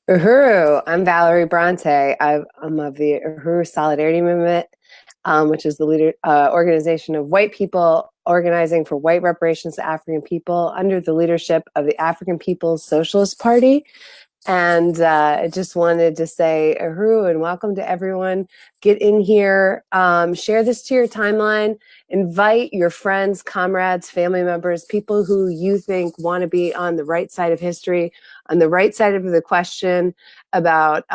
Uhuru, I'm Valerie Bronte. I'm of the Uhuru Solidarity Movement, which is the organization of white people organizing for white reparations to African people under the leadership of the African People's Socialist Party. And I just wanted to say, Uhuru, and welcome to everyone. Get in here, share this to your timeline, invite your friends, comrades, family members, people who you think want to be on the right side of history, on the right side of the question about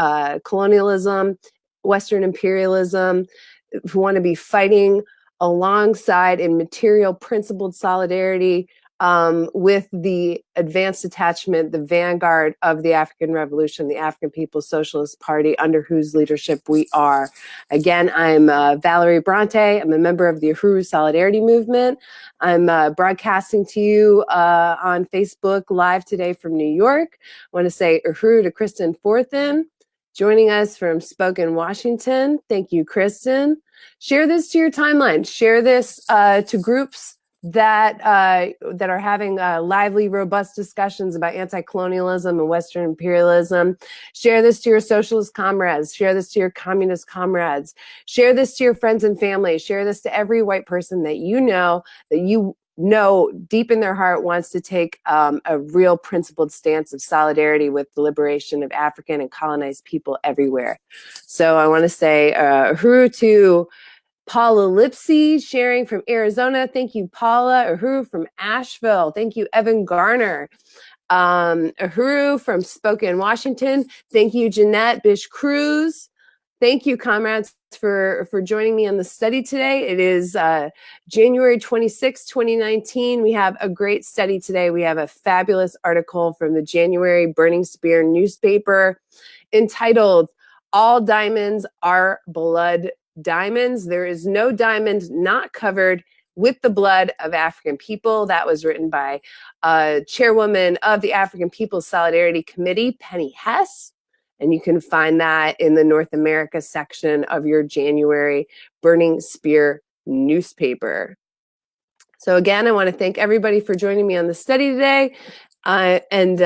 colonialism, Western imperialism, who want to be fighting alongside in material principled solidarity with the advanced attachment, the vanguard of the African Revolution, the African People's Socialist Party, under whose leadership we are. Again, I'm Valerie Bronte. I'm a member of the Uhuru Solidarity Movement. I'm broadcasting to you on Facebook Live today from New York. I want to say Uhuru to Kristen Forthen, joining us from Spokane, Washington. Thank you, Kristen. Share this to your timeline. Share this to groups that are having lively, robust discussions about anti-colonialism and Western imperialism. Share this to your socialist comrades. Share this to your communist comrades. Share this to your friends and family. Share this to every white person that you know deep in their heart wants to take a real principled stance of solidarity with the liberation of African and colonized people everywhere. So I want to say Uhuru to Paula Lipsy sharing from Arizona. Thank you, Paula. Uhuru from Asheville. Thank you, Evan Garner. Uhuru from Spokane, Washington. Thank you, Jeanette Bish Cruz. Thank you, comrades, for joining me on the study today. It is January 26, 2019. We have a great study today. We have a fabulous article from the January Burning Spear newspaper entitled, "All Diamonds Are Blood Diamonds. There is no diamond not covered with the blood of African people." That was written by chairwoman of the African People's Solidarity Committee, Penny Hess. And you can find that in the North America section of your January Burning Spear newspaper. So again, I want to thank everybody for joining me on the study today. And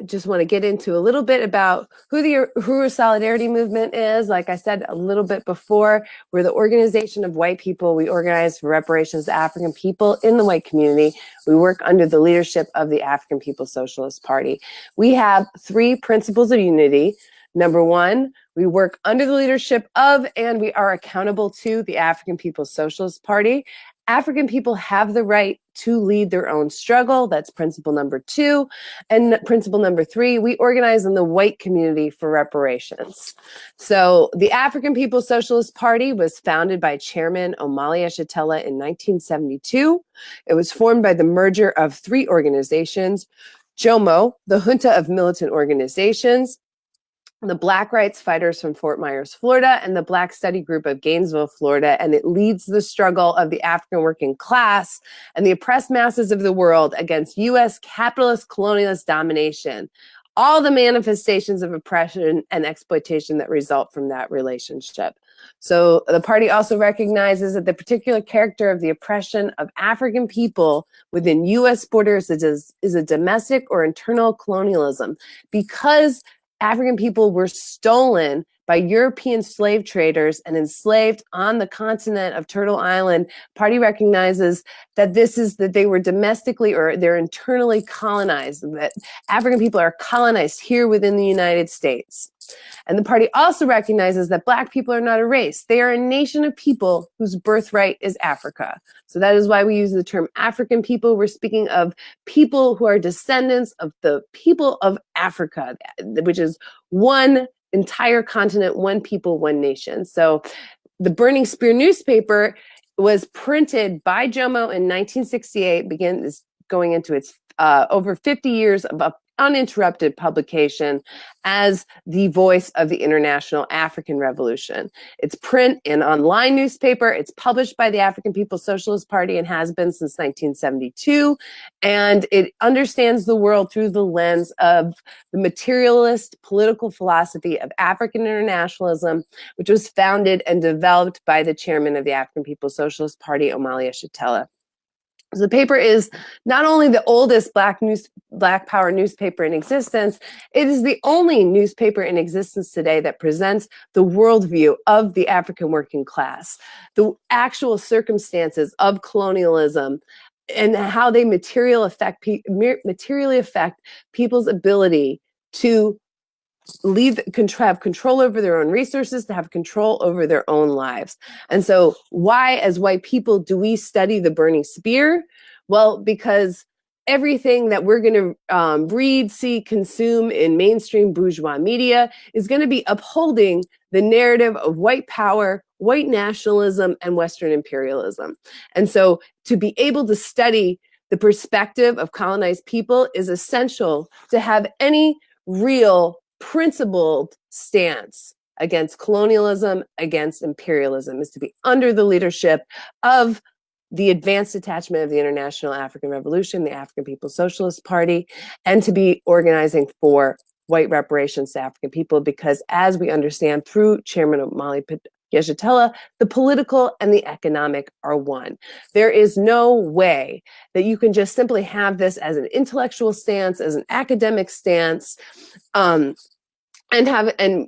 just want to get into a little bit about who the Uhuru Solidarity Movement is. Like I said a little bit before, we're the organization of white people. We organize for reparations to African people in the white community. We work under the leadership of the African People's Socialist Party. We have three principles of unity. Number one, we work under the leadership of and we are accountable to the African People's Socialist Party. African people have the right to lead their own struggle. That's principle number two. And principle number three, we organize in the white community for reparations. So the African People's Socialist Party was founded by Chairman Omali Yeshitela in 1972. It was formed by the merger of three organizations: JOMO, the Junta of Militant Organizations, the Black Rights Fighters from Fort Myers, Florida, and the Black Study Group of Gainesville, Florida. And it leads the struggle of the African working class and the oppressed masses of the world against U.S. capitalist colonialist domination. All the manifestations of oppression and exploitation that result from that relationship. So the party also recognizes that the particular character of the oppression of African people within U.S. borders is a domestic or internal colonialism, because African people were stolen by European slave traders and enslaved on the continent of Turtle Island. Party recognizes that that they were domestically or they're internally colonized, that African people are colonized here within the United States. And the party also recognizes that Black people are not a race. They are a nation of people whose birthright is Africa. So that is why we use the term African people. We're speaking of people who are descendants of the people of Africa, which is one entire continent, one people, one nation. So the Burning Spear newspaper was printed by JOMO in 1968, begins going into its over 50 years of uninterrupted publication as the voice of the international African Revolution. It's print and online newspaper. It's published by the African People's Socialist Party and has been since 1972. And it understands the world through the lens of the materialist political philosophy of African internationalism, which was founded and developed by the chairman of the African People's Socialist Party, Omali Yeshitela. So the paper is not only the oldest Black Power newspaper in existence, it is the only newspaper in existence today that presents the worldview of the African working class, the actual circumstances of colonialism, and how they materially affect people's ability to have control over their own resources, to have control over their own lives. And so why, as white people, do we study the burning spear? Well, because everything that we're going to read, see, consume in mainstream bourgeois media is going to be upholding the narrative of white power, white nationalism, and Western imperialism. And so to be able to study the perspective of colonized people is essential to have any real principled stance against colonialism, against imperialism, is to be under the leadership of the advanced detachment of the International African Revolution, the African People's Socialist Party, and to be organizing for white reparations to African people, because as we understand through Chairman Omali Yeshitela, the political and the economic are one. There is no way that you can just simply have this as an intellectual stance, as an academic stance, and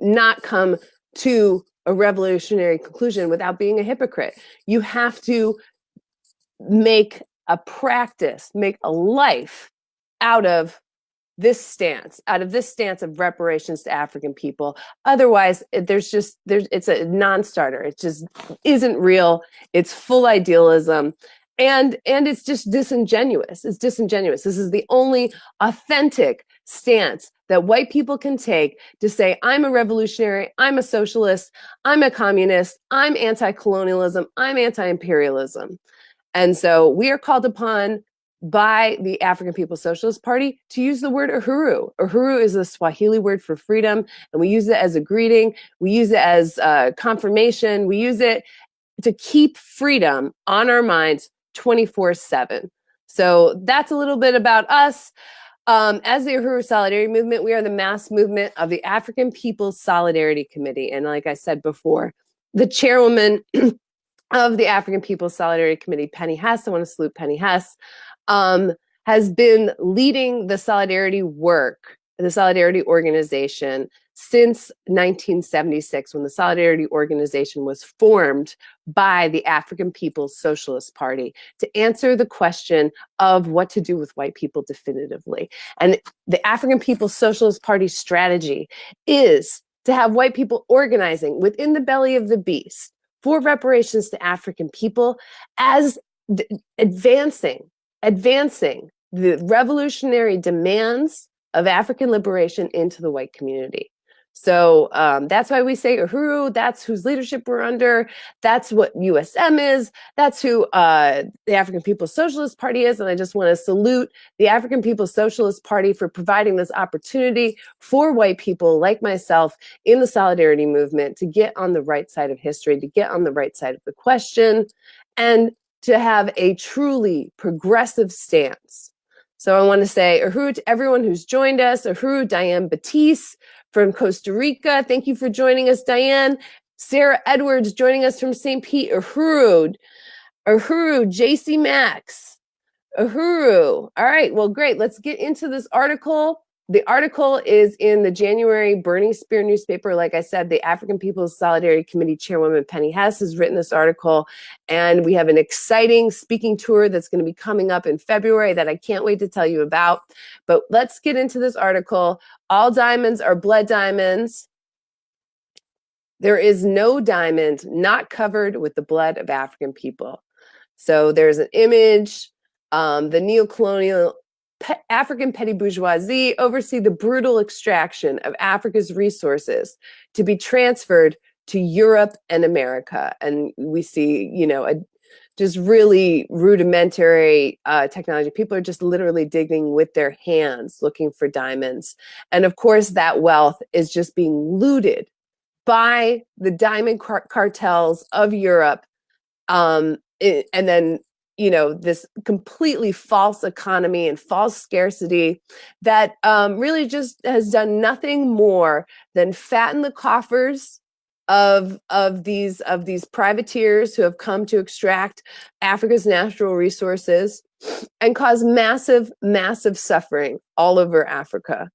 not come to a revolutionary conclusion without being a hypocrite. You have to make a practice, make a life out of this stance of reparations to African people. Otherwise, it's a non-starter. It just isn't real. It's full idealism. And it's just disingenuous. It's disingenuous. This is the only authentic stance that white people can take to say, I'm a revolutionary, I'm a socialist, I'm a communist, I'm anti-colonialism, I'm anti-imperialism. And so we are called upon by the African People's Socialist Party to use the word Uhuru. Uhuru is a Swahili word for freedom, and we use it as a greeting. We use it as confirmation. We use it to keep freedom on our minds 24/7. So that's a little bit about us. As the Uhuru Solidarity Movement, we are the mass movement of the African People's Solidarity Committee. And like I said before, the chairwoman of the African People's Solidarity Committee, Penny Hess, I want to salute Penny Hess, has been leading the solidarity work, the solidarity organization, since 1976, when the solidarity organization was formed by the African People's Socialist Party to answer the question of what to do with white people definitively. And the African People's Socialist Party strategy is to have white people organizing within the belly of the beast for reparations to African people as advancing the revolutionary demands of African liberation into the white community. So that's why we say Uhuru, that's whose leadership we're under, that's what USM is, that's who the African People's Socialist Party is, and I just want to salute the African People's Socialist Party for providing this opportunity for white people like myself in the solidarity movement to get on the right side of history, to get on the right side of the question, and to have a truly progressive stance. So I want to say Uhuru to everyone who's joined us. Uhuru, Diane Batiste from Costa Rica. Thank you for joining us, Diane. Sarah Edwards joining us from St. Pete. Uhuru, JC Max. Uhuru. All right, well, great. Let's get into this article. The article is in the January Burning Spear newspaper. Like I said, the African People's Solidarity Committee Chairwoman Penny Hess has written this article, and we have an exciting speaking tour that's going to be coming up in February that I can't wait to tell you about. But let's get into this article. All diamonds are blood diamonds. There is no diamond not covered with the blood of African people. So there's an image. The neocolonial African petty bourgeoisie oversee the brutal extraction of Africa's resources to be transferred to Europe and America. And we see, just really rudimentary technology. People are just literally digging with their hands, looking for diamonds. And of course, that wealth is just being looted by the diamond cartels of Europe. And then this completely false economy and false scarcity that really just has done nothing more than fatten the coffers of these privateers who have come to extract Africa's natural resources and cause massive suffering all over Africa.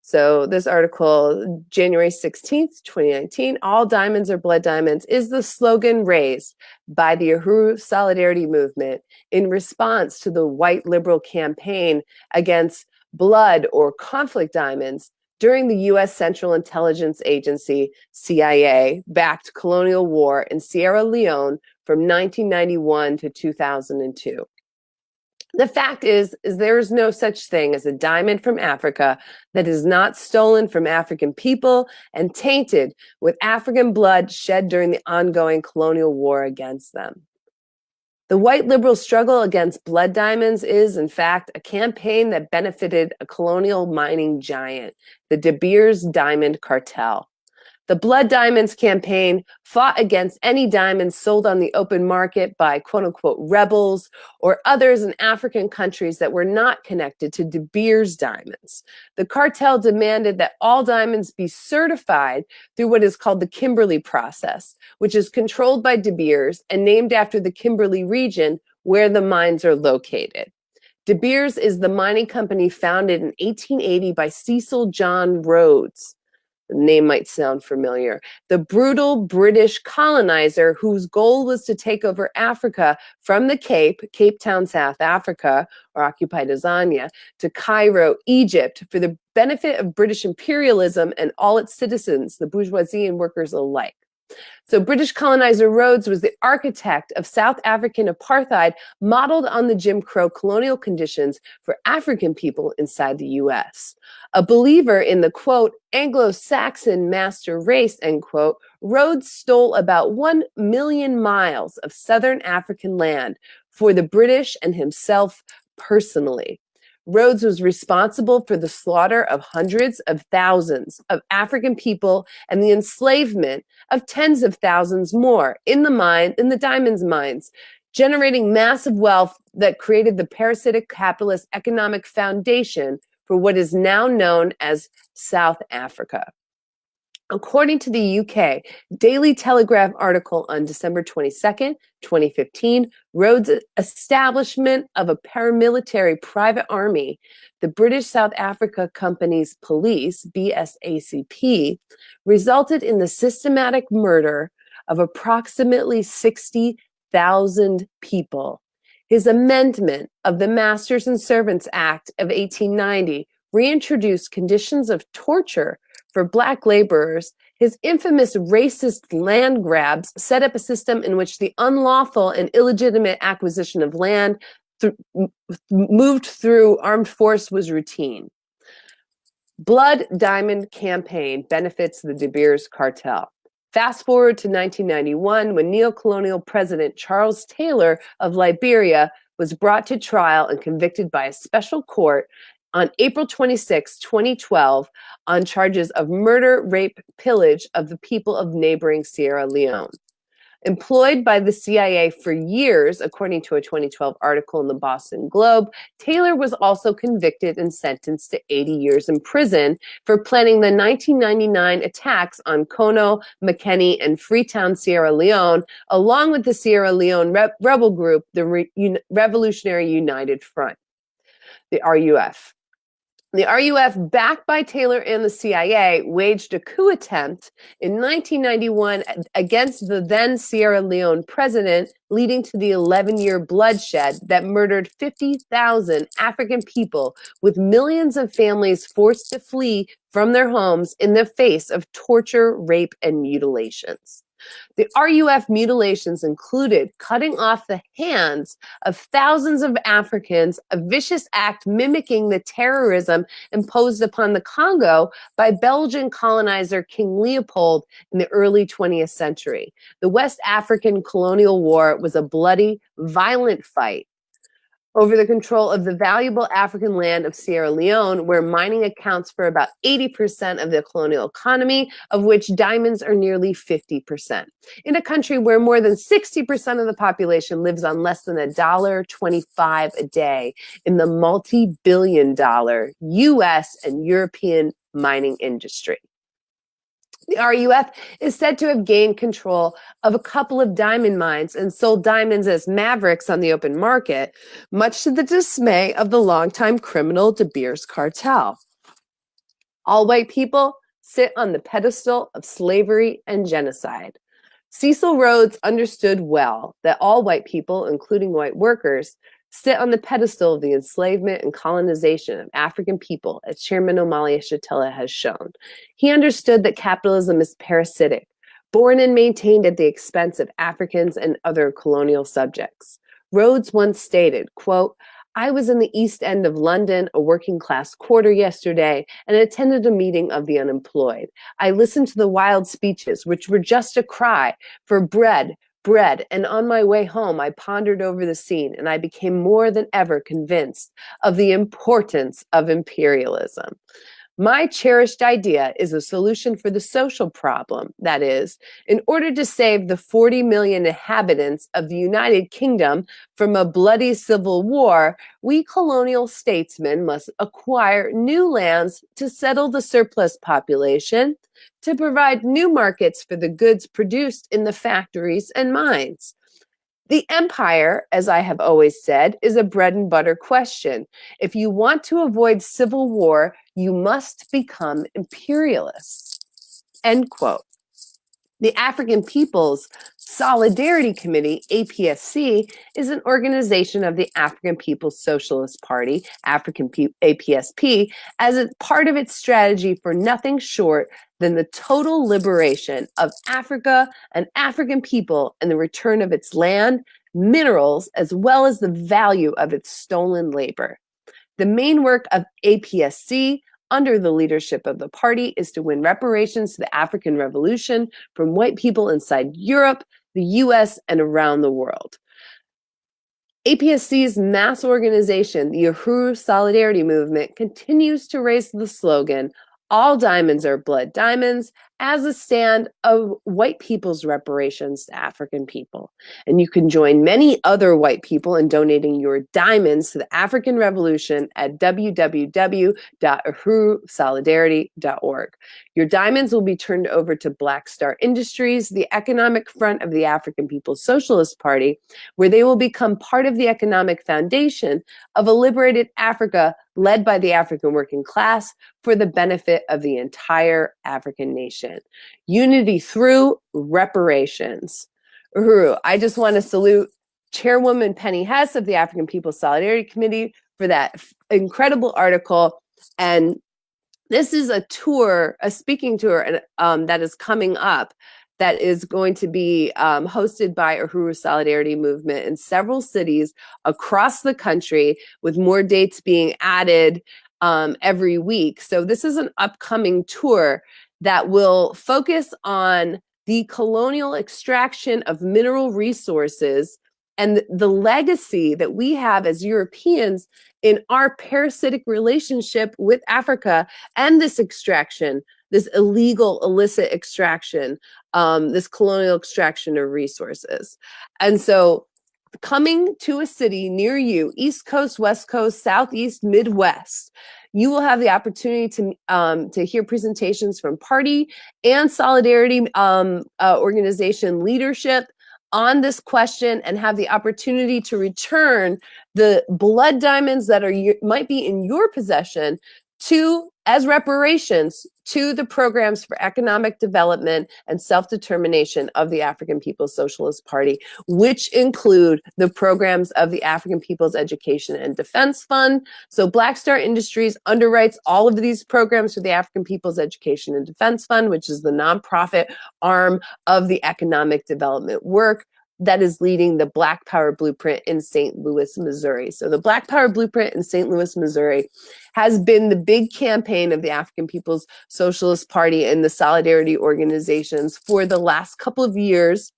So this article, January 16th, 2019, "All diamonds are blood diamonds" is the slogan raised by the Uhuru Solidarity Movement in response to the white liberal campaign against blood or conflict diamonds during the U.S. Central Intelligence Agency, CIA-backed colonial war in Sierra Leone from 1991 to 2002. The fact is there is no such thing as a diamond from Africa that is not stolen from African people and tainted with African blood shed during the ongoing colonial war against them. The white liberal struggle against blood diamonds is, in fact, a campaign that benefited a colonial mining giant, the De Beers Diamond Cartel. The Blood Diamonds campaign fought against any diamonds sold on the open market by quote-unquote rebels or others in African countries that were not connected to De Beers diamonds. The cartel demanded that all diamonds be certified through what is called the Kimberley process, which is controlled by De Beers and named after the Kimberley region where the mines are located. De Beers is the mining company founded in 1880 by Cecil John Rhodes. The name might sound familiar. The brutal British colonizer whose goal was to take over Africa from the Cape Town, South Africa, or occupied Azania, to Cairo, Egypt, for the benefit of British imperialism and all its citizens, the bourgeoisie and workers alike. So British colonizer Rhodes was the architect of South African apartheid modeled on the Jim Crow colonial conditions for African people inside the US. A believer in the, quote, Anglo-Saxon master race, end quote, Rhodes stole about 1 million miles of Southern African land for the British and himself personally. Rhodes was responsible for the slaughter of hundreds of thousands of African people and the enslavement of tens of thousands more in the diamonds mines, generating massive wealth that created the parasitic capitalist economic foundation for what is now known as South Africa. According to the UK Daily Telegraph article on December 22nd, 2015, Rhodes' establishment of a paramilitary private army, the British South Africa Company's Police, BSACP, resulted in the systematic murder of approximately 60,000 people. His amendment of the Masters and Servants Act of 1890 reintroduced conditions of torture for Black laborers. His infamous racist land grabs set up a system in which the unlawful and illegitimate acquisition of land moved through armed force was routine. Blood Diamond campaign benefits the De Beers cartel. Fast forward to 1991, when neocolonial President Charles Taylor of Liberia was brought to trial and convicted by a special court on April 26, 2012, on charges of murder, rape, pillage of the people of neighboring Sierra Leone. Employed by the CIA for years, according to a 2012 article in the Boston Globe, Taylor was also convicted and sentenced to 80 years in prison for planning the 1999 attacks on Kono, Makeni, and Freetown, Sierra Leone, along with the Sierra Leone rebel group, the Revolutionary United Front, the RUF. The RUF, backed by Taylor and the CIA, waged a coup attempt in 1991 against the then Sierra Leone president, leading to the 11-year bloodshed that murdered 50,000 African people, with millions of families forced to flee from their homes in the face of torture, rape, and mutilations. The RUF mutilations included cutting off the hands of thousands of Africans, a vicious act mimicking the terrorism imposed upon the Congo by Belgian colonizer King Leopold in the early 20th century. The West African colonial war was a bloody, violent fight over the control of the valuable African land of Sierra Leone, where mining accounts for about 80% of the colonial economy, of which diamonds are nearly 50%. In a country where more than 60% of the population lives on less than $1.25 a day in the multi-billion-dollar US and European mining industry. The RUF is said to have gained control of a couple of diamond mines and sold diamonds as mavericks on the open market, much to the dismay of the longtime criminal De Beers cartel. All white people sit on the pedestal of slavery and genocide. Cecil Rhodes understood well that all white people, including white workers, sit on the pedestal of the enslavement and colonization of African people, as Chairman Omali Yeshitela has shown. He understood that capitalism is parasitic, born and maintained at the expense of Africans and other colonial subjects. Rhodes once stated, quote, "I was in the East End of London, a working class quarter yesterday, and attended a meeting of the unemployed. I listened to the wild speeches, which were just a cry for bread, bread, and on my way home, I pondered over the scene, and I became more than ever convinced of the importance of imperialism. My cherished idea is a solution for the social problem. That is, in order to save the 40 million inhabitants of the United Kingdom from a bloody civil war, we colonial statesmen must acquire new lands to settle the surplus population, to provide new markets for the goods produced in the factories and mines. The empire, as I have always said, is a bread and butter question. If you want to avoid civil war, you must become imperialists." End quote. The African People's Solidarity Committee, APSC, is an organization of the African People's Socialist Party, APSP, as a part of its strategy for nothing short than the total liberation of Africa and African people and the return of its land, minerals, as well as the value of its stolen labor. The main work of APSC under the leadership of the party is to win reparations to the African Revolution from white people inside Europe, the US, and around the world. APSC's mass organization, the Uhuru Solidarity Movement, continues to raise the slogan, "All diamonds are blood diamonds," as a stand of white people's reparations to African people. And you can join many other white people in donating your diamonds to the African Revolution at www.uhurusolidarity.org. Your diamonds will be turned over to Black Star Industries, the economic front of the African People's Socialist Party, where they will become part of the economic foundation of a liberated Africa led by the African working class for the benefit of the entire African nation. Unity through reparations. Uhuru, I just want to salute Chairwoman Penny Hess of the African People's Solidarity Committee for that incredible article. And this is a tour, a speaking tour that is coming up that is going to be hosted by Uhuru Solidarity Movement in several cities across the country, with more dates being added every week. So this is an upcoming tour that will focus on the colonial extraction of mineral resources and the legacy that we have as Europeans in our parasitic relationship with Africa and this extraction, this illegal, illicit extraction, this colonial extraction of resources. And so coming to a city near you, East Coast, West Coast, Southeast, Midwest, you will have the opportunity to hear presentations from party and solidarity organization leadership on this question, and have the opportunity to return the blood diamonds that might be in your possession as reparations to the programs for economic development and self-determination of the African People's Socialist Party, which include the programs of the African People's Education and Defense Fund. So Black Star Industries underwrites all of these programs for the African People's Education and Defense Fund, which is the nonprofit arm of the economic development work that is leading the Black Power Blueprint in St. Louis, Missouri. So the Black Power Blueprint in St. Louis, Missouri has been the big campaign of the African People's Socialist Party and the solidarity organizations for the last couple of years,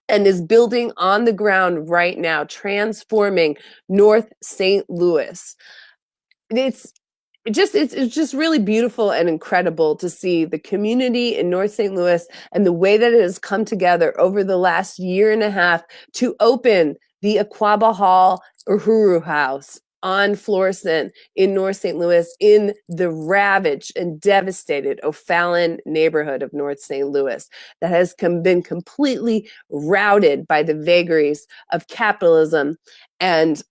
and is building on the ground right now, transforming North St. Louis. It's just really beautiful and incredible to see the community in North St. Louis and the way that it has come together over the last year and a half to open the Aquaba Hall Uhuru House on Florissant in North St. Louis in the ravaged and devastated O'Fallon neighborhood of North St. Louis that has been completely routed by the vagaries of capitalism and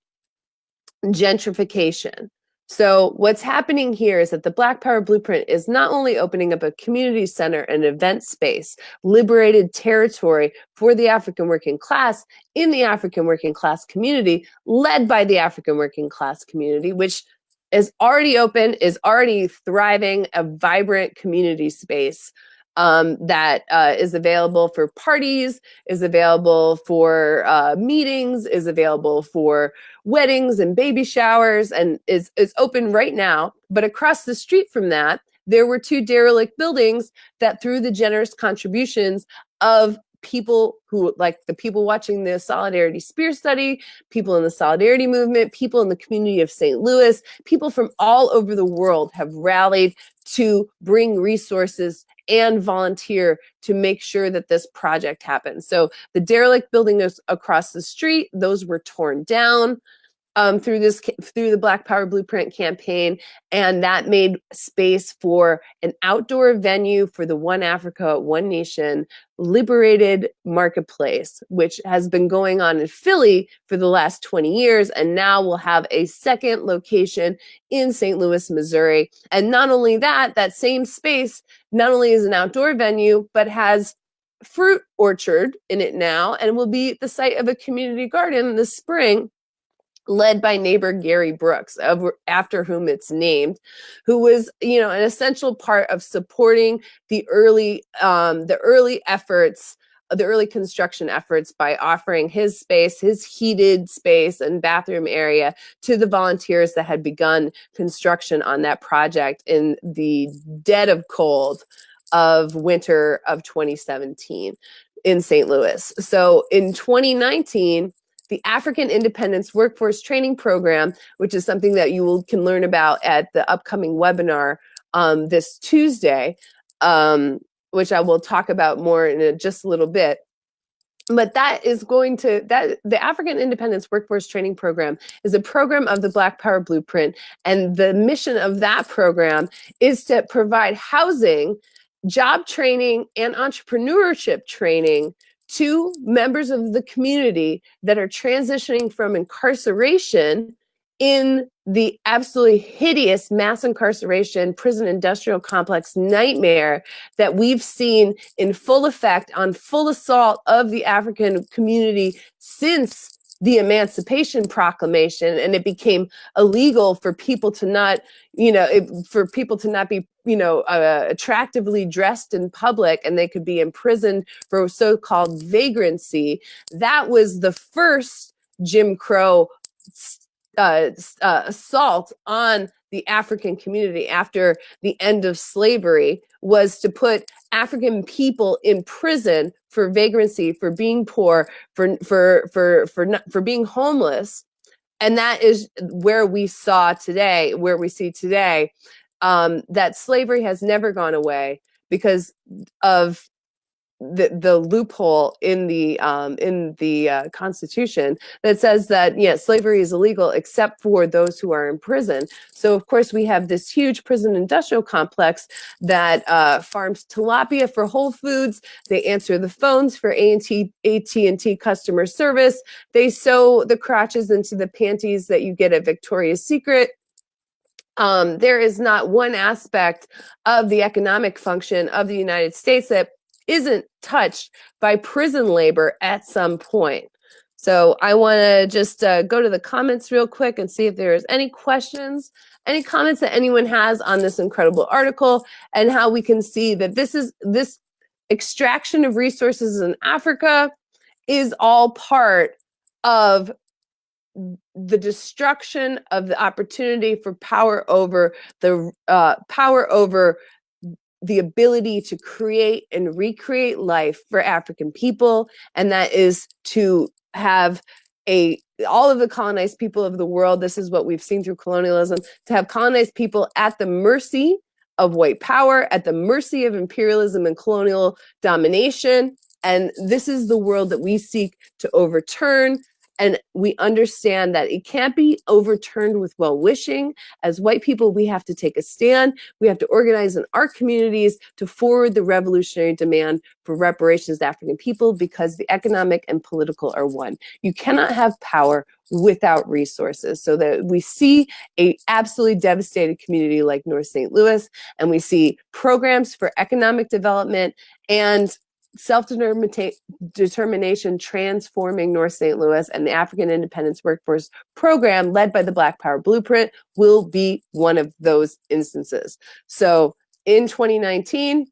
gentrification. So what's happening here is that the Black Power Blueprint is not only opening up a community center and event space, liberated territory for the African working class in the African working class community, led by the African working class community, which is already open, is already thriving, a vibrant community space that is available for parties, is available for meetings, is available for weddings and baby showers, and is open right now. But across the street from that, there were two derelict buildings that, through the generous contributions of people who, like the people watching the Solidarity Spear Study, people in the Solidarity Movement, people in the community of St. Louis, people from all over the world have rallied to bring resources and volunteer to make sure that this project happens. So the derelict buildings across the street, those were torn down through the Black Power Blueprint campaign, and that made space for an outdoor venue for the One Africa, One Nation liberated marketplace, which has been going on in Philly for the last 20 years, and now we'll have a second location in St. Louis, Missouri. And not only that, that same space not only is an outdoor venue, but has fruit orchard in it now, and will be the site of a community garden in the spring, led by neighbor Gary Brooks, after whom it's named, who was, an essential part of supporting the early efforts, the early construction efforts, by offering his space, his heated space and bathroom area, to the volunteers that had begun construction on that project in the dead of cold of winter of 2017 in St. Louis. So in 2019, the African Independence Workforce Training Program, which is something that you can learn about at the upcoming webinar this Tuesday, which I will talk about more in just a little bit. But the African Independence Workforce Training Program is a program of the Black Power Blueprint. And the mission of that program is to provide housing, job training, and entrepreneurship training to members of the community that are transitioning from incarceration in the absolutely hideous mass incarceration prison industrial complex nightmare that we've seen in full effect, on full assault of the African community since the Emancipation Proclamation, and it became illegal for people to not, be, attractively dressed in public, and they could be imprisoned for so-called vagrancy. That was the first Jim Crow assault on the African community after the end of slavery, was to put African people in prison for vagrancy, for being poor, for being homeless. And that is where we see today, that slavery has never gone away because of the loophole in the Constitution that says that slavery is illegal except for those who are in prison. So of course we have this huge prison industrial complex that farms tilapia for Whole Foods. They answer the phones for AT&T customer service. They sew the crotches into the panties that you get at Victoria's Secret. There is not one aspect of the economic function of the United States that isn't touched by prison labor at some point. So I want to just go to the comments real quick and see if there's any questions, any comments that anyone has on this incredible article, and how we can see that this extraction of resources in Africa is all part of the destruction of the opportunity for power over the ability to create and recreate life for African people, and that is to have all of the colonized people of the world. This is what we've seen through colonialism, to have colonized people at the mercy of white power, at the mercy of imperialism and colonial domination. And this is the world that we seek to overturn, And we understand that it can't be overturned with well-wishing. As white people, we have to take a stand. We have to organize in our communities to forward the revolutionary demand for reparations to African people, because the economic and political are one. You cannot have power without resources. So that we see a absolutely devastated community like North St. Louis, and we see programs for economic development and self-determination transforming North St. Louis, and the African Independence Workforce Program led by the Black Power Blueprint will be one of those instances. So in 2019,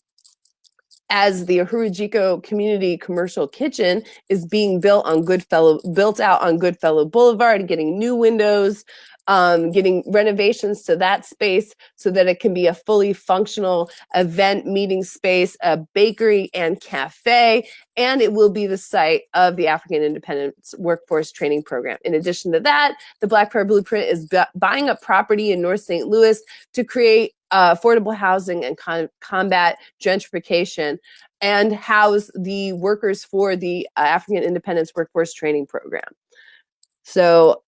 as the Uhuru Community Commercial Kitchen is being built out on Goodfellow Boulevard and getting new windows, getting renovations to that space so that it can be a fully functional event meeting space, a bakery and cafe, and it will be the site of the African Independence Workforce Training Program. In addition to that, the Black Power Blueprint is buying up property in North St. Louis to create affordable housing and combat gentrification and house the workers for the African Independence Workforce Training Program. So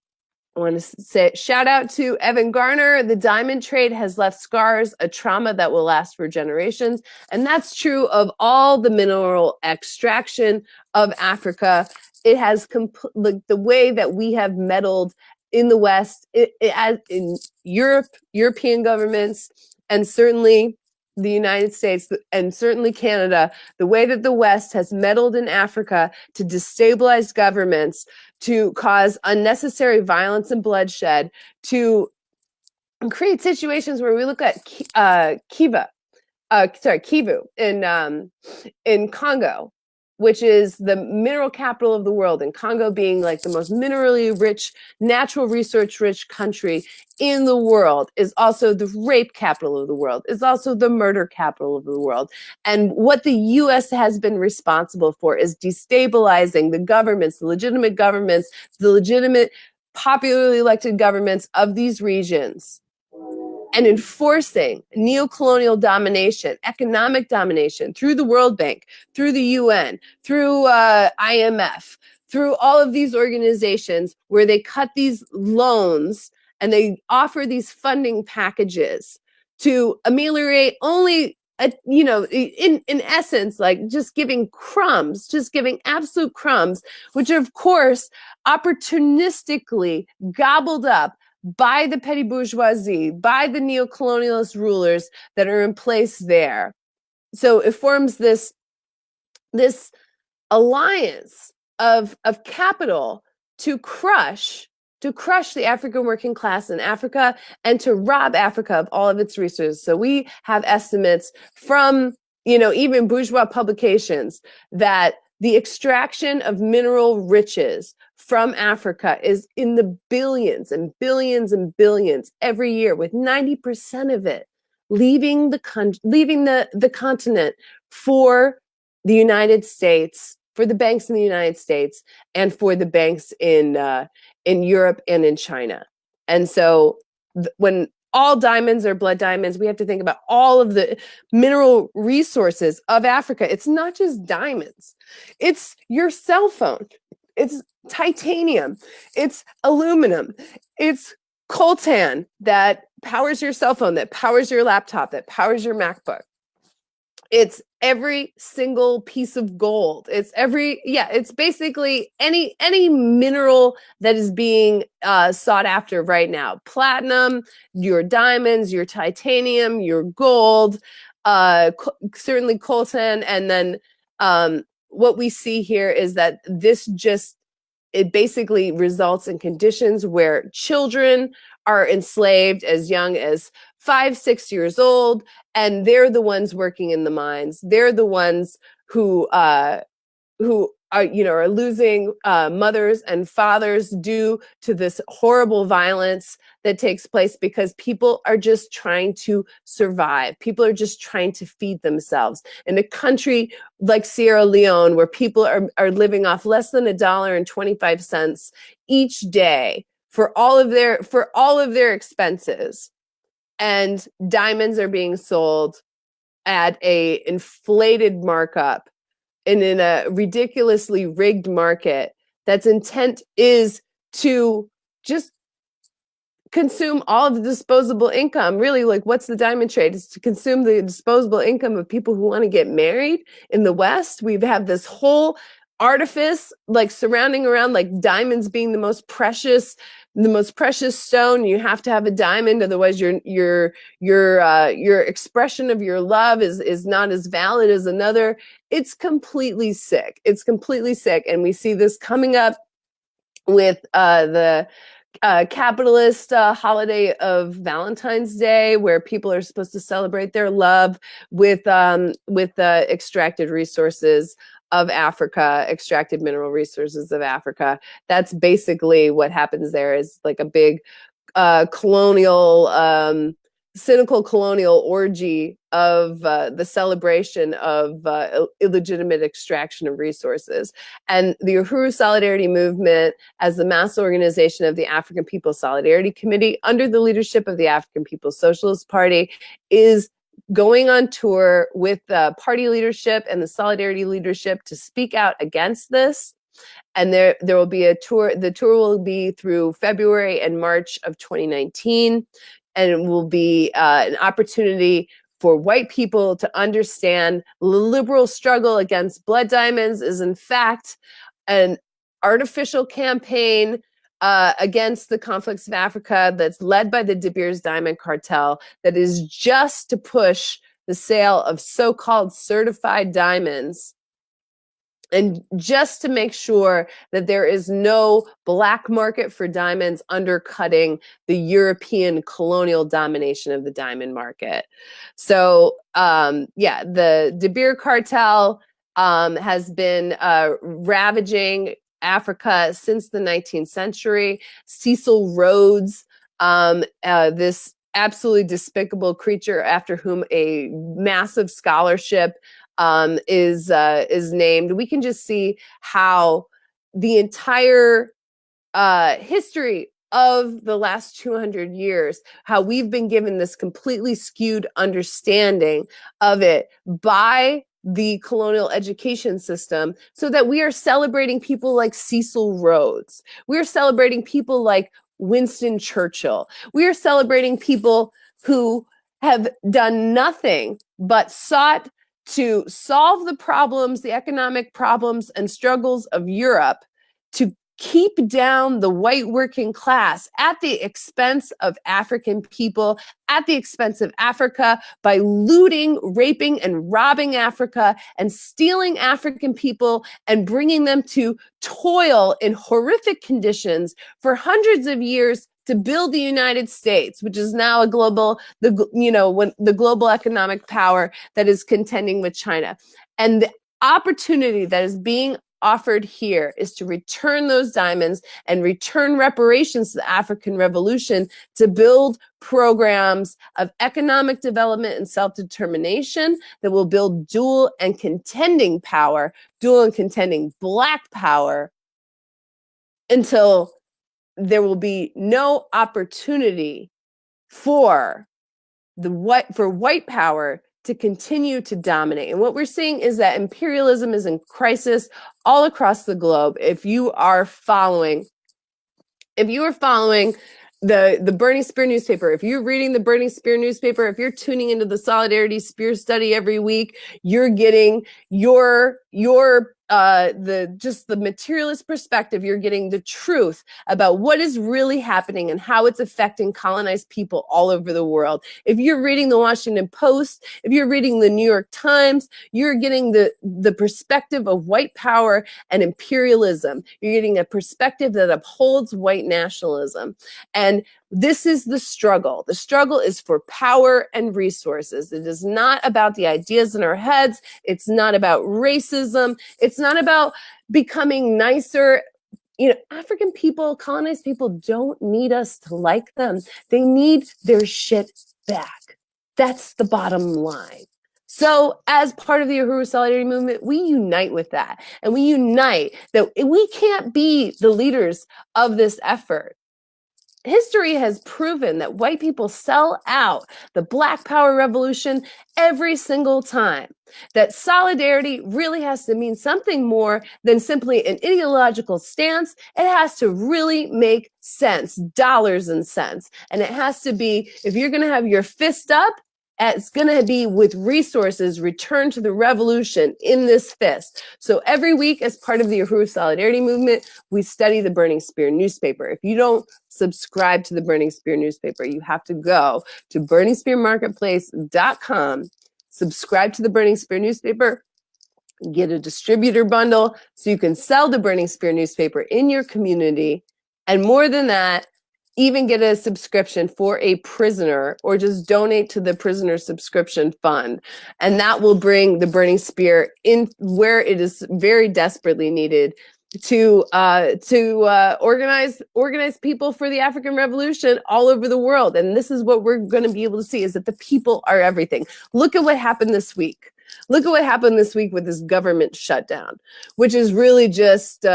I want to say shout out to Evan Garner. The diamond trade has left scars, a trauma that will last for generations. And that's true of all the mineral extraction of Africa. It has the way that we have meddled in the West, in European governments, and certainly the United States and certainly Canada, the way that the West has meddled in Africa to destabilize governments, to cause unnecessary violence and bloodshed, to create situations where we look at Kivu in Congo, which is the mineral capital of the world, and Congo being like the most minerally rich, natural resource rich country in the world, is also the rape capital of the world, is also the murder capital of the world. And what the US has been responsible for is destabilizing the governments, the legitimate popularly elected governments of these regions, and enforcing neocolonial domination, economic domination through the World Bank, through the UN, through IMF, through all of these organizations where they cut these loans and they offer these funding packages to ameliorate only, in essence, like just giving crumbs, just giving absolute crumbs, which are, of course, opportunistically gobbled up by the petty bourgeoisie, by the neocolonialist rulers that are in place there. So it forms this alliance of capital to crush the African working class in Africa and to rob Africa of all of its resources. So we have estimates from, even bourgeois publications that the extraction of mineral riches from Africa is in the billions and billions and billions every year, with 90% of it leaving the continent for the United States, for the banks in the United States, and for the banks in Europe and in China. And so when all diamonds are blood diamonds, we have to think about all of the mineral resources of Africa. It's not just diamonds. It's your cell phone. It's titanium. It's aluminum. It's coltan that powers your cell phone, that powers your laptop, that powers your MacBook. It's every single piece of gold. It's basically any mineral that is being sought after right now. Platinum, your diamonds, your titanium, your gold, certainly coltan. And then what we see here is that it basically results in conditions where children are enslaved as young as 5, 6 years old, and they're the ones working in the mines. They're the ones who are losing mothers and fathers due to this horrible violence that takes place because people are just trying to survive. People are just trying to feed themselves. In a country like Sierra Leone, where people are living off less than $1.25 each day for all of their expenses, and diamonds are being sold at a inflated markup and in a ridiculously rigged market that's intent is to just consume all of the disposable income. Really, like, what's the diamond trade? Is to consume the disposable income of people who want to get married in the West. We have this whole artifice like surrounding around like diamonds being the most precious stone. You have to have a diamond, otherwise your expression of your love is not as valid as another. It's completely sick. It's completely sick. And we see this coming up with the capitalist holiday of Valentine's Day, where people are supposed to celebrate their love with extracted resources of Africa, extracted mineral resources of Africa. That's basically what happens there. Is like a big colonial, cynical colonial orgy of the celebration of illegitimate extraction of resources. And the Uhuru Solidarity Movement, as the mass organization of the African People's Solidarity Committee, under the leadership of the African People's Socialist Party, is going on tour with the party leadership and the solidarity leadership to speak out against this. And there will be a tour. The tour will be through February and March of 2019, and it will be an opportunity for white people to understand the liberal struggle against blood diamonds is in fact an artificial campaign against the conflicts of Africa that's led by the De Beers Diamond Cartel, that is just to push the sale of so-called certified diamonds, and just to make sure that there is no black market for diamonds undercutting the European colonial domination of the diamond market. So, the De Beers cartel has been ravaging Africa since the 19th century. Cecil Rhodes, this absolutely despicable creature after whom a massive scholarship is named. We can just see how the entire history of the last 200 years, how we've been given this completely skewed understanding of it by the colonial education system, so that we are celebrating people like Cecil Rhodes. We are celebrating people like Winston Churchill. We are celebrating people who have done nothing but sought to solve the problems, the economic problems and struggles of Europe, to keep down the white working class at the expense of African people, at the expense of Africa, by looting, raping, and robbing Africa, and stealing African people and bringing them to toil in horrific conditions for hundreds of years to build the United States, which is now a global, the global economic power that is contending with China. And the opportunity that is being offered here is to return those diamonds and return reparations to the African Revolution, to build programs of economic development and self-determination that will build dual and contending power, dual and contending black power, until there will be no opportunity for white power to continue to dominate. And what we're seeing is that imperialism is in crisis all across the globe. If you are following the Bernie Spear newspaper, if you're reading the Bernie Spear newspaper, if you're tuning into the Solidarity Spear Study every week, you're getting the materialist perspective. You're getting the truth about what is really happening and how it's affecting colonized people all over the world. If you're reading the Washington Post, if you're reading the New York Times, you're getting the perspective of white power and imperialism. You're getting a perspective that upholds white nationalism. And this is the struggle. The struggle is for power and resources. It is not about the ideas in our heads. It's not about racism. It's not about becoming nicer. African people, colonized people don't need us to like them. They need their shit back. That's the bottom line. So as part of the Uhuru Solidarity Movement, we unite with that. And we unite that we can't be the leaders of this effort history has proven that white people sell out the Black Power revolution every single time. That solidarity really has to mean something more than simply an ideological stance. It has to really make sense, dollars and cents. And it has to be, if you're going to have your fist up, it's going to be with resources returned to the revolution in this fist. So every week, as part of the Uhuru Solidarity Movement, we study the Burning Spear newspaper. If you don't subscribe to the Burning Spear newspaper, you have to go to burningspearmarketplace.com, subscribe to the Burning Spear newspaper, get a distributor bundle so you can sell the Burning Spear newspaper in your community. And more than that, even get a subscription for a prisoner, or just donate to the prisoner subscription fund. And that will bring the Burning Spear in where it is very desperately needed to organize people for the African Revolution all over the world. And this is what we're going to be able to see, is that the people are everything. Look at what happened this week. Look at what happened this week with this government shutdown, which is really just,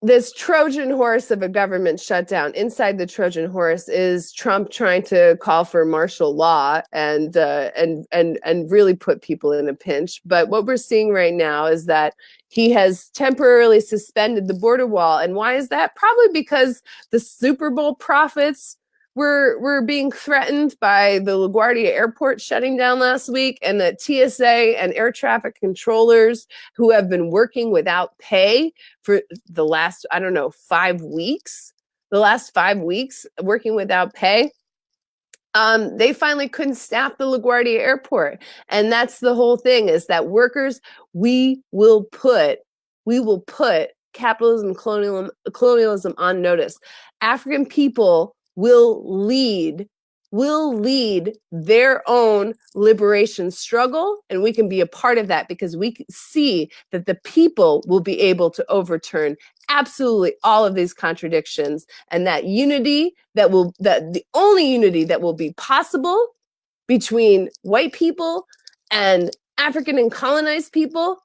this Trojan horse of a government shutdown. Inside the Trojan horse is Trump trying to call for martial law and really put people in a pinch. But what we're seeing right now is that he has temporarily suspended the border wall. And why is that? Probably because the Super Bowl profits were being threatened by the LaGuardia airport shutting down last week, and that TSA and air traffic controllers who have been working without pay for the last, 5 weeks, working without pay, they finally couldn't staff the LaGuardia airport. And that's the whole thing, is that workers, we will put capitalism, colonialism on notice. African people will lead their own liberation struggle, and we can be a part of that, because we see that the people will be able to overturn absolutely all of these contradictions, and that the only unity that will be possible between white people and African and colonized people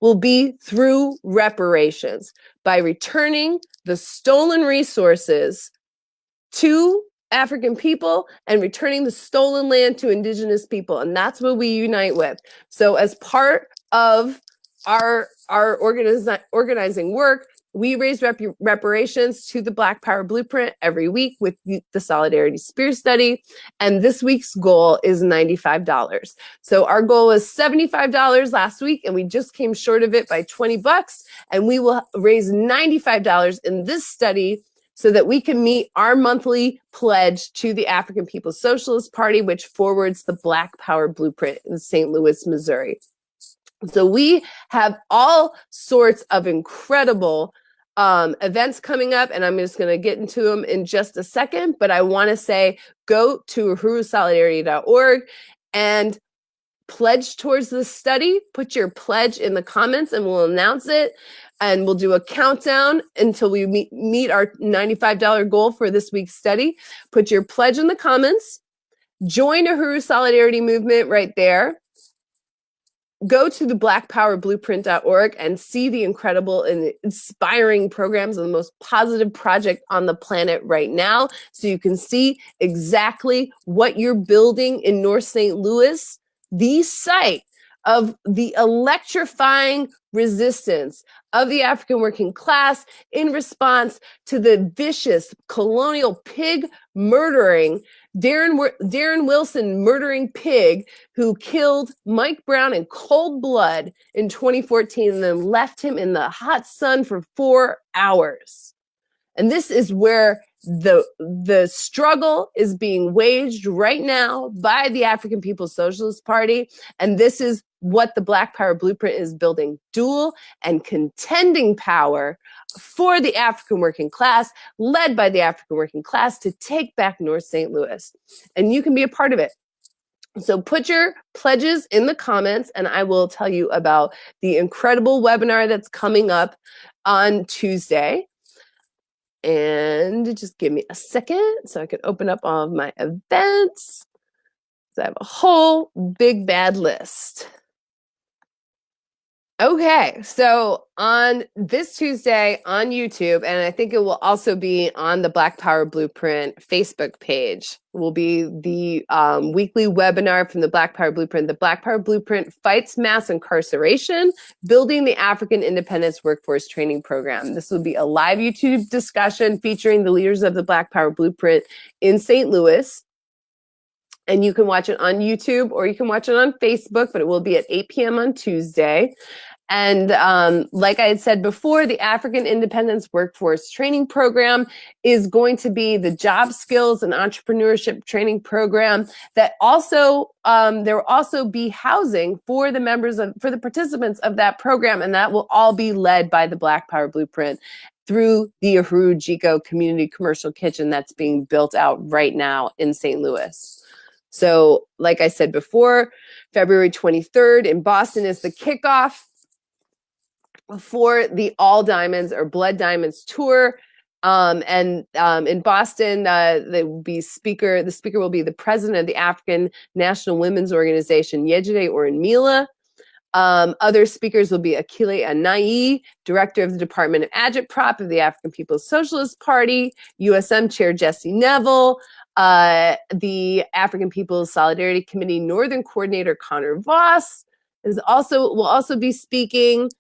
will be through reparations, by returning the stolen resources to African people and returning the stolen land to indigenous people. And that's what we unite with. So as part of our organizing work, we raise reparations to the Black Power Blueprint every week with the Solidarity Spear Study. And this week's goal is $95. So our goal was $75 last week, and we just came short of it by $20. And we will raise $95 in this study so that we can meet our monthly pledge to the African People's Socialist Party, which forwards the Black Power Blueprint in St. Louis, Missouri. So we have all sorts of incredible events coming up, and I'm just going to get into them in just a second. But I want to say, go to uhurusolidarity.org and pledge towards this study. Put your pledge in the comments, and we'll announce it. And we'll do a countdown until we meet our $95 goal for this week's study. Put your pledge in the comments. Join Uhuru Solidarity Movement right there. Go to the blackpowerblueprint.org and see the incredible and inspiring programs of the most positive project on the planet right now, so you can see exactly what you're building in North St. Louis, the site of the electrifying resistance of the African working class in response to the vicious colonial pig murdering, Darren Wilson murdering pig who killed Mike Brown in cold blood in 2014 and then left him in the hot sun for 4 hours. And this is where the struggle is being waged right now by the African People's Socialist Party. And this is what the Black Power Blueprint is building: dual and contending power for the African working class, led by the African working class, to take back North St. Louis. And you can be a part of it. So put your pledges in the comments, and I will tell you about the incredible webinar that's coming up on Tuesday. And just give me a second so I can open up all of my events. So I have a whole big bad list. Okay, so on this Tuesday on YouTube, and I think it will also be on the Black Power Blueprint Facebook page, will be the weekly webinar from the Black Power Blueprint. The Black Power Blueprint Fights Mass Incarceration, Building the African Independence Workforce Training Program. This will be a live YouTube discussion featuring the leaders of the Black Power Blueprint in St. Louis. And you can watch it on YouTube or you can watch it on Facebook, but it will be at 8 p.m. on Tuesday. And like I had said before, the African Independence Workforce Training Program is going to be the job skills and entrepreneurship training program that also, there will also be housing for the participants of that program. And that will all be led by the Black Power Blueprint through the Uhuru Jiko Community Commercial Kitchen that's being built out right now in St. Louis. So like I said before, February 23rd in Boston is the kickoff for the All Diamonds or Blood Diamonds tour. In Boston, the speaker will be the president of the African National Women's Organization, Yejide Orinmila. Other speakers will be Akile Anai, director of the Department of Agitprop of the African People's Socialist Party, USM Chair Jesse Neville, the African People's Solidarity Committee Northern Coordinator Connor Voss will also be speaking.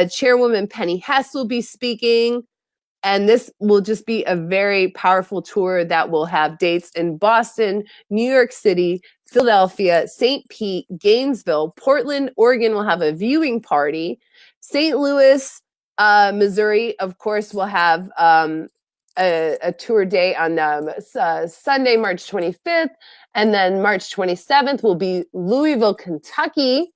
Chairwoman Penny Hess will be speaking. And this will just be a very powerful tour that will have dates in Boston, New York City, Philadelphia, St. Pete, Gainesville, Portland, Oregon will have a viewing party. St. Louis, Missouri, of course, will have a tour day on Sunday, March 25th. And then March 27th will be Louisville, Kentucky.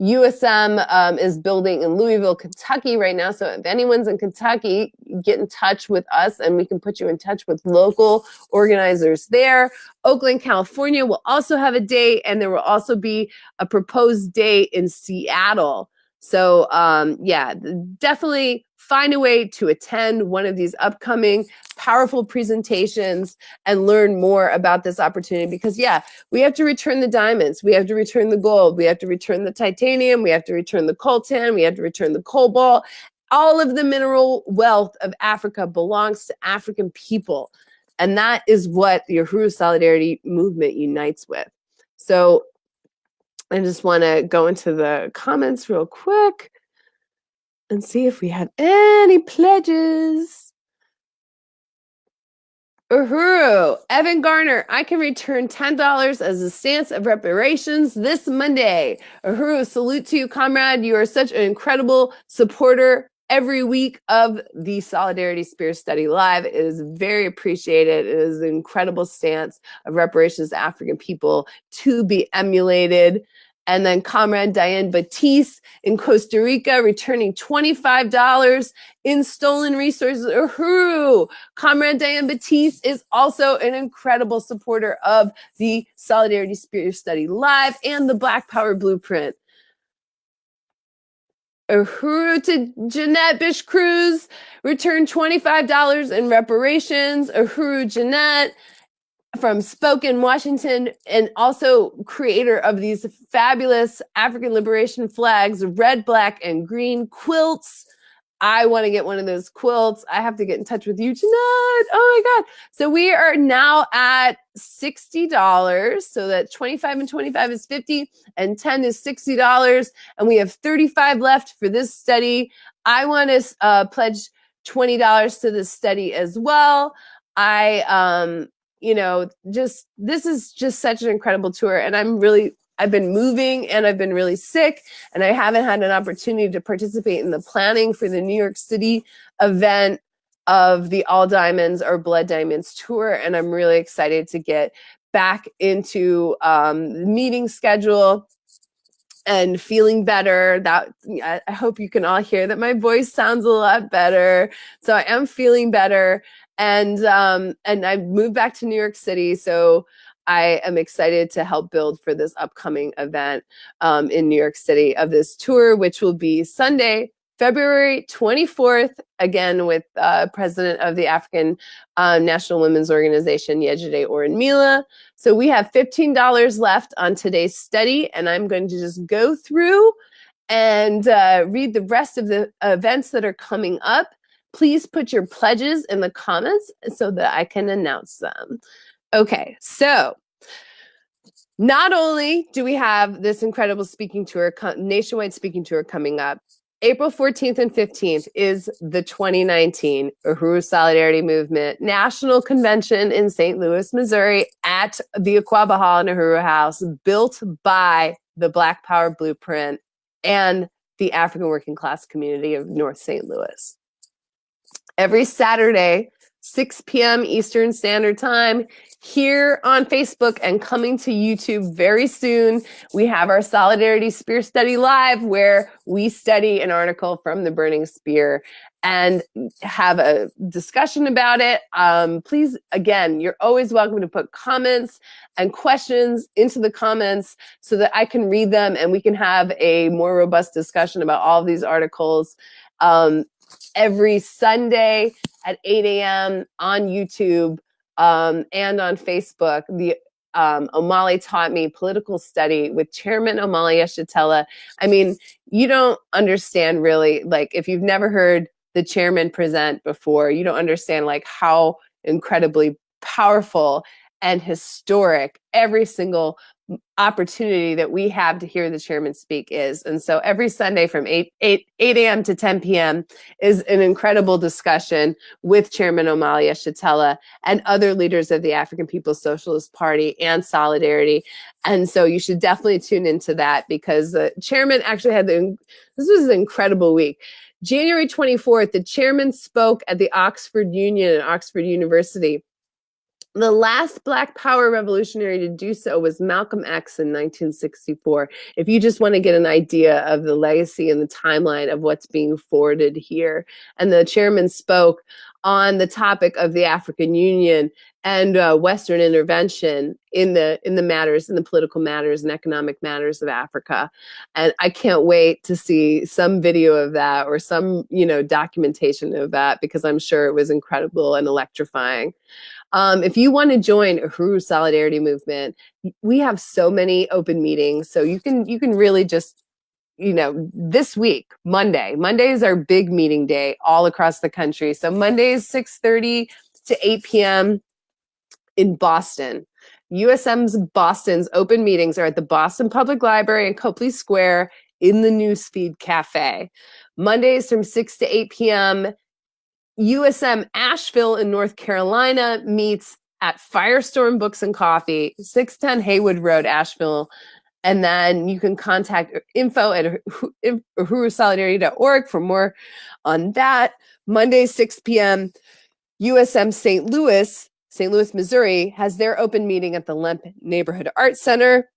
USM is building in Louisville, Kentucky right now. So if anyone's in Kentucky, get in touch with us and we can put you in touch with local organizers there. Oakland, California will also have a day, and there will also be a proposed day in Seattle. So yeah, definitely find a way to attend one of these upcoming powerful presentations and learn more about this opportunity, because yeah, we have to return the diamonds, we have to return the gold, we have to return the titanium, we have to return the coltan, we have to return the cobalt. All of the mineral wealth of Africa belongs to African people. And that is what the Uhuru Solidarity Movement unites with. So I just want to go into the comments real quick and see if we have any pledges. Uhuru, Evan Garner, I can return $10 as a stance of reparations this Monday. Uhuru, salute to you, comrade. You are such an incredible supporter every week of the Solidarity Spear Study Live. It is very appreciated. It is an incredible stance of reparations to African people to be emulated. And then Comrade Diane Batiste in Costa Rica, returning $25 in stolen resources. Uhuru! Comrade Diane Batiste is also an incredible supporter of the Solidarity Spear Study Live and the Black Power Blueprint. Uhuru to Jeanette Bish Cruz, return $25 in reparations. Uhuru Jeanette from Spokane, Washington, and also creator of these fabulous African liberation flags, red, black, and green quilts. I want to get one of those quilts. I have to get in touch with you tonight. Oh my God. So we are now at $60. So that 25 and 25 is 50 and 10 is $60. And we have 35 left for this study. I want to pledge $20 to this study as well. This is just such an incredible tour. And I've been moving and I've been really sick and I haven't had an opportunity to participate in the planning for the New York City event of the All Diamonds or Blood Diamonds tour. And I'm really excited to get back into the meeting schedule and feeling better. I hope you can all hear that my voice sounds a lot better. So I am feeling better. And I moved back to New York City, so I am excited to help build for this upcoming event in New York City of this tour, which will be Sunday, February 24th, again with President of the African National Women's Organization, Yejide Orinmila. So we have $15 left on today's study, and I'm going to just go through and read the rest of the events that are coming up, please put your pledges in the comments so that I can announce them. Okay, so not only do we have this incredible speaking tour, nationwide speaking tour coming up, April 14th and 15th is the 2019 Uhuru Solidarity Movement National Convention in St. Louis, Missouri at the Aquaba Hall and Uhuru House, built by the Black Power Blueprint and the African working class community of North St. Louis. Every Saturday, 6 p.m. Eastern Standard Time, here on Facebook and coming to YouTube very soon, we have our Solidarity Spear Study Live, where we study an article from the Burning Spear and have a discussion about it. Please, again, you're always welcome to put comments and questions into the comments so that I can read them and we can have a more robust discussion about all of these articles. Every Sunday at 8 a.m. on YouTube and on Facebook, the Omali Taught Me political study with Chairman Omali Yeshitela. I mean, you don't understand really, like, if you've never heard the chairman present before, you don't understand like how incredibly powerful and historic every single opportunity that we have to hear the chairman speak is. And so every Sunday from 8 a.m. to 10 p.m. is an incredible discussion with Chairman Omali Yeshitela and other leaders of the African People's Socialist Party and Solidarity. And so you should definitely tune into that, because the chairman actually had this was an incredible week. January 24th, the chairman spoke at the Oxford Union and Oxford University. The last Black Power revolutionary to do so was Malcolm X in 1964. If you just want to get an idea of the legacy and the timeline of what's being forwarded here. And the chairman spoke on the topic of the African Union and Western intervention in the matters, in the political matters and economic matters of Africa. And I can't wait to see some video of that or some, documentation of that, because I'm sure it was incredible and electrifying. If you want to join Uhuru Solidarity Movement, we have so many open meetings. So you can really just, this week, Monday is our big meeting day all across the country. So Monday is 6:30 to 8 p.m. in Boston. USM's Boston's open meetings are at the Boston Public Library in Copley Square in the Newsfeed Cafe. Mondays from 6 to 8 p.m. USM Asheville in North Carolina meets at Firestorm Books and Coffee, 610 Haywood Road, Asheville. And then you can contact info at uhurusolidarity.org for more on that. Monday, 6 p.m., USM St. Louis, Missouri, has their open meeting at the Lemp Neighborhood Arts Center.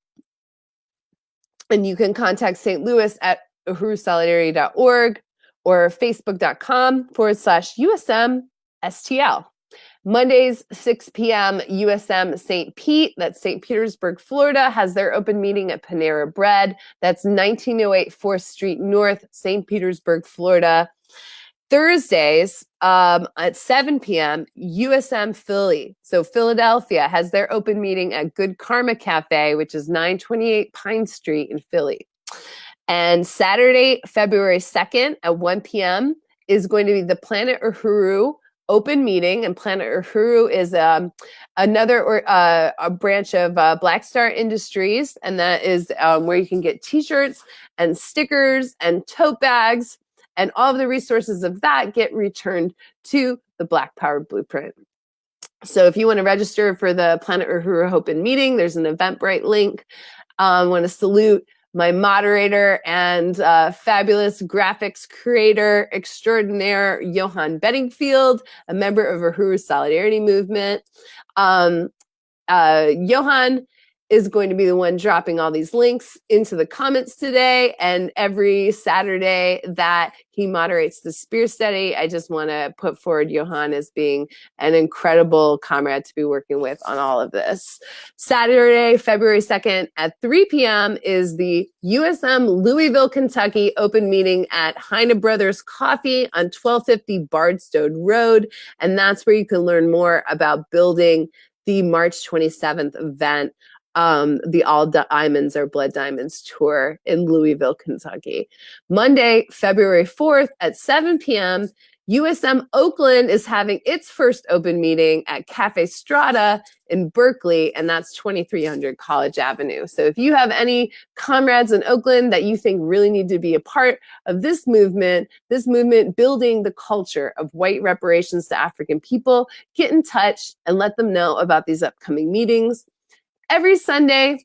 And you can contact St. Louis at uhurusolidarity.org or facebook.com/USM STL. Mondays, 6 p.m., USM St. Pete, that's St. Petersburg, Florida, has their open meeting at Panera Bread. That's 1908 4th Street North, St. Petersburg, Florida. Thursdays at 7 p.m., USM Philly, so Philadelphia, has their open meeting at Good Karma Cafe, which is 928 Pine Street in Philly. And Saturday, February 2nd at 1 p.m. is going to be the Planet Uhuru open meeting. And Planet Uhuru is another a branch of Black Star Industries. And that is where you can get t-shirts and stickers and tote bags. And all of the resources of that get returned to the Black Power Blueprint. So if you want to register for the Planet Uhuru open meeting, there's an Eventbrite link. I want to salute my moderator and fabulous graphics creator extraordinaire, Johan Bedingfield, a member of Uhuru Solidarity Movement. Johan is going to be the one dropping all these links into the comments today, and every Saturday that he moderates the Spear Study. I just want to put forward Johan as being an incredible comrade to be working with on all of this. Saturday, February 2nd at 3 p.m. is the USM Louisville, Kentucky open meeting at Heine Brothers Coffee on 1250 Bardstown Road, and that's where you can learn more about building the March 27th event. the All Diamonds or Blood Diamonds tour in Louisville, Kentucky. Monday, February 4th at 7 p.m., USM Oakland is having its first open meeting at Cafe Strata in Berkeley, and that's 2300 College Avenue. So if you have any comrades in Oakland that you think really need to be a part of this movement building the culture of white reparations to African people, get in touch and let them know about these upcoming meetings. Every Sunday,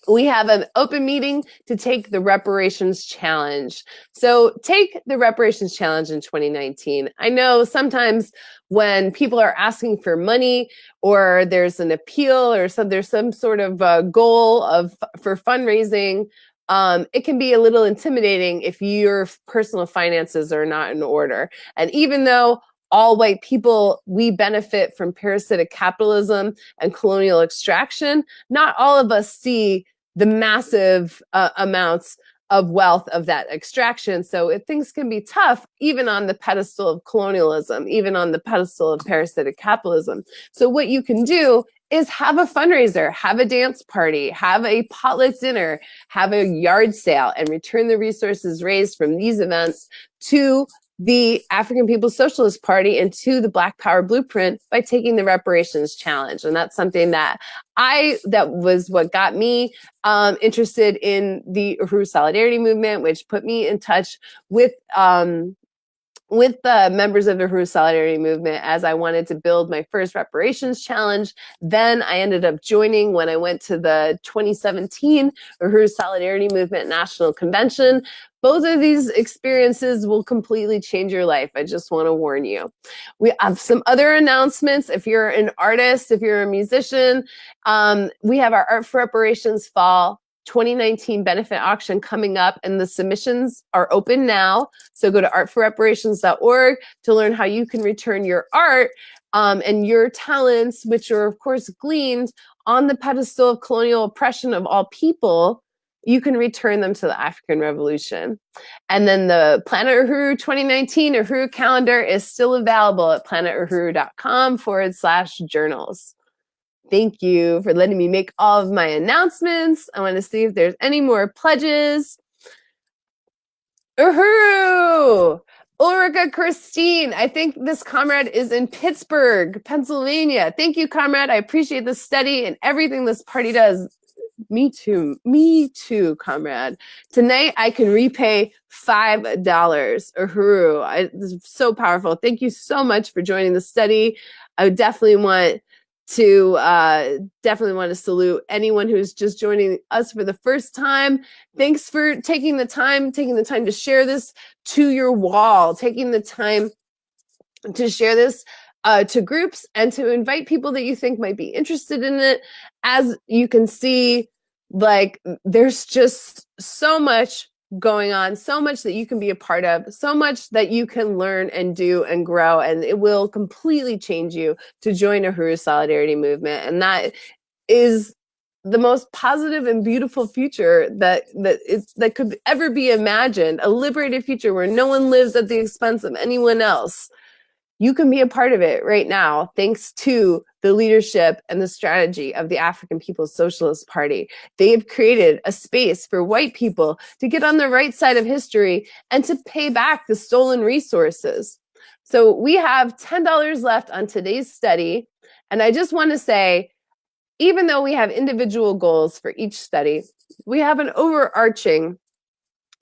we have an open meeting to take the reparations challenge. So take the reparations challenge in 2019. I know sometimes when people are asking for money or there's an appeal or there's some sort of goal for fundraising, it can be a little intimidating if your personal finances are not in order. And even though all white people, we benefit from parasitic capitalism and colonial extraction, not all of us see the massive amounts of wealth of that extraction. So things can be tough, even on the pedestal of colonialism, even on the pedestal of parasitic capitalism. So what you can do is have a fundraiser, have a dance party, have a potluck dinner, have a yard sale, and return the resources raised from these events to the African People's Socialist Party and to the Black Power Blueprint by taking the reparations challenge. And that's something that was what got me interested in the Uhuru Solidarity Movement, which put me in touch with the members of the Uhuru Solidarity Movement as I wanted to build my first reparations challenge. Then I ended up joining when I went to the 2017 Uhuru Solidarity Movement National Convention. Both of these experiences will completely change your life. I just want to warn you. We have some other announcements. If you're an artist, if you're a musician, we have our Art for Reparations Fall 2019 benefit auction coming up, and the submissions are open now. So go to artforreparations.org to learn how you can return your art and your talents, which are of course gleaned on the pedestal of colonial oppression of all people. You can return them to the African Revolution. And then the Planet Uhuru 2019 Uhuru calendar is still available at planetuhuru.com/journals. Thank you for letting me make all of my announcements. I want to see if there's any more pledges. Uhuru! Ulrika Christine, I think this comrade is in Pittsburgh, Pennsylvania. Thank you, comrade. I appreciate this study and everything this party does. Me too, comrade. Tonight I can repay $5. Uhuru, this is so powerful. Thank you so much for joining the study. I would definitely want to salute anyone who's just joining us for the first time. Thanks for taking the time to share this to your wall, taking the time to share this to groups and to invite people that you think might be interested in it. As you can see, like, there's just so much going on, so much that you can be a part of, so much that you can learn and do and grow, and it will completely change you to join a Uhuru Solidarity Movement. And that is the most positive and beautiful future that could ever be imagined, a liberated future where no one lives at the expense of anyone else. You can be a part of it right now, thanks to the leadership and the strategy of the African People's Socialist Party. They've created a space for white people to get on the right side of history and to pay back the stolen resources. So we have $10 left on today's study. And I just want to say, even though we have individual goals for each study, we have an overarching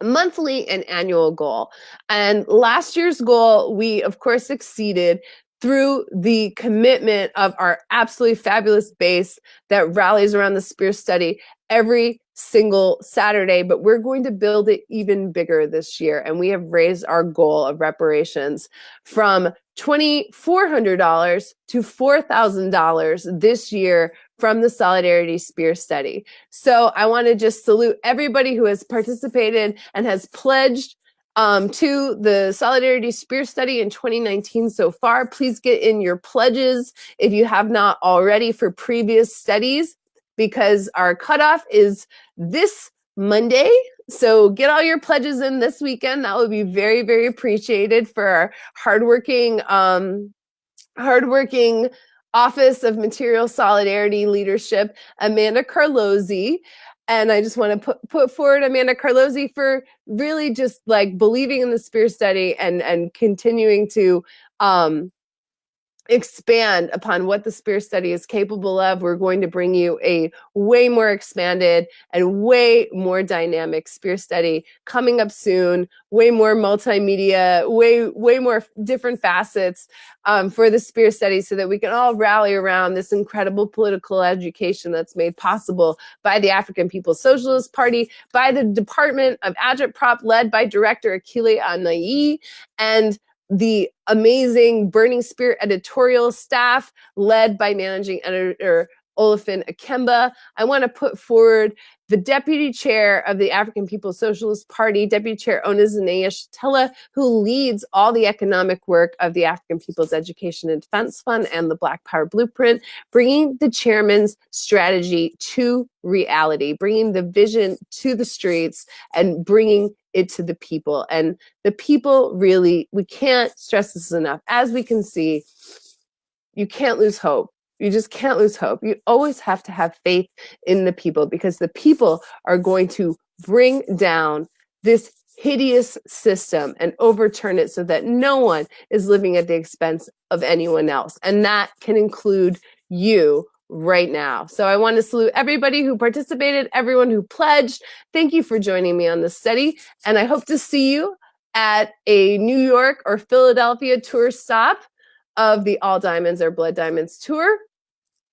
monthly and annual goal. And last year's goal, we of course succeeded through the commitment of our absolutely fabulous base that rallies around the Spear Study every single Saturday, but we're going to build it even bigger this year. And we have raised our goal of reparations from $2,400 to $4,000 this year from the Solidarity Spear Study. So I want to just salute everybody who has participated and has pledged to the Solidarity Spear Study in 2019 so far. Please get in your pledges if you have not already for previous studies, because our cutoff is this Monday. So get all your pledges in this weekend. That would be very, very appreciated for our hardworking Office of Material Solidarity Leadership, Amanda Carlozzi. And I just want to put forward Amanda Carlozzi for really just like believing in the spear study and continuing to expand upon what the spear study is capable of. We're going to bring you a way more expanded and way more dynamic spear study coming up soon, way more multimedia, way more different facets for the spear study so that we can all rally around this incredible political education that's made possible by the African People's Socialist Party, by the Department of Agitprop led by Director Akile Anayi, and the amazing Burning Spear editorial staff led by managing editor Olafin Akemba. I want to put forward the deputy chair of the African People's Socialist Party, Deputy Chair Onizanea Shatella, who leads all the economic work of the African People's Education and Defense Fund and the Black Power Blueprint, bringing the chairman's strategy to reality, bringing the vision to the streets and bringing it to the people. And the people really, we can't stress this enough. As we can see, you can't lose hope. You just can't lose hope. You always have to have faith in the people because the people are going to bring down this hideous system and overturn it so that no one is living at the expense of anyone else. And that can include you right now. So I want to salute everybody who participated, everyone who pledged. Thank you for joining me on this study. And I hope to see you at a New York or Philadelphia tour stop of the All Diamonds or Blood Diamonds tour.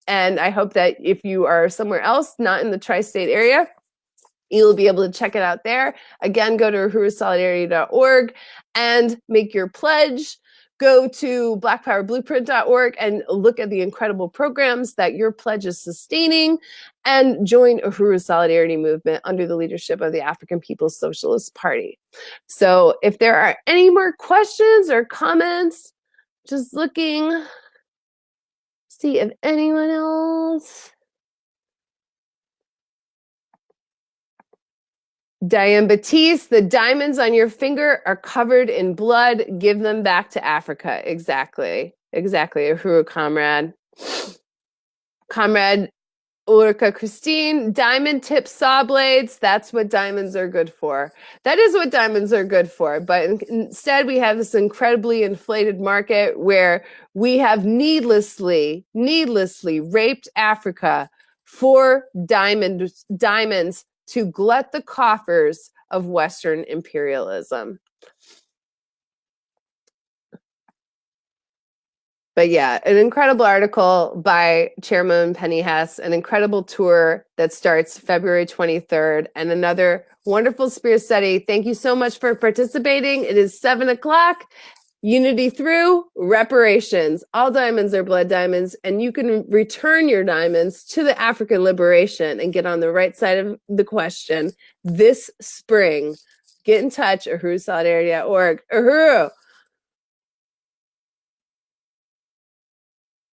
And I hope that if you are somewhere else, not in the tri-state area, you'll be able to check it out there. Again, go to uhurusolidarity.org and make your pledge. Go to blackpowerblueprint.org and look at the incredible programs that your pledge is sustaining and join Uhuru Solidarity Movement under the leadership of the African People's Socialist Party. So if there are any more questions or comments, just looking, see if anyone else. Diane Batiste, the diamonds on your finger are covered in blood. Give them back to Africa. Exactly. Exactly. Uhuru comrade. Comrade Ulrika Christine, diamond tip saw blades. That's what diamonds are good for. That is what diamonds are good for. But instead, we have this incredibly inflated market where we have needlessly raped Africa for diamonds to glut the coffers of Western imperialism. But yeah, an incredible article by Chairman Penny Hess, an incredible tour that starts February 23rd, and another wonderful spear study. Thank you so much for participating. It is 7 o'clock. Unity through reparations. All diamonds are blood diamonds, and you can return your diamonds to the African liberation and get on the right side of the question this spring. Get in touch, uhurusolidarity.org. Uhuru!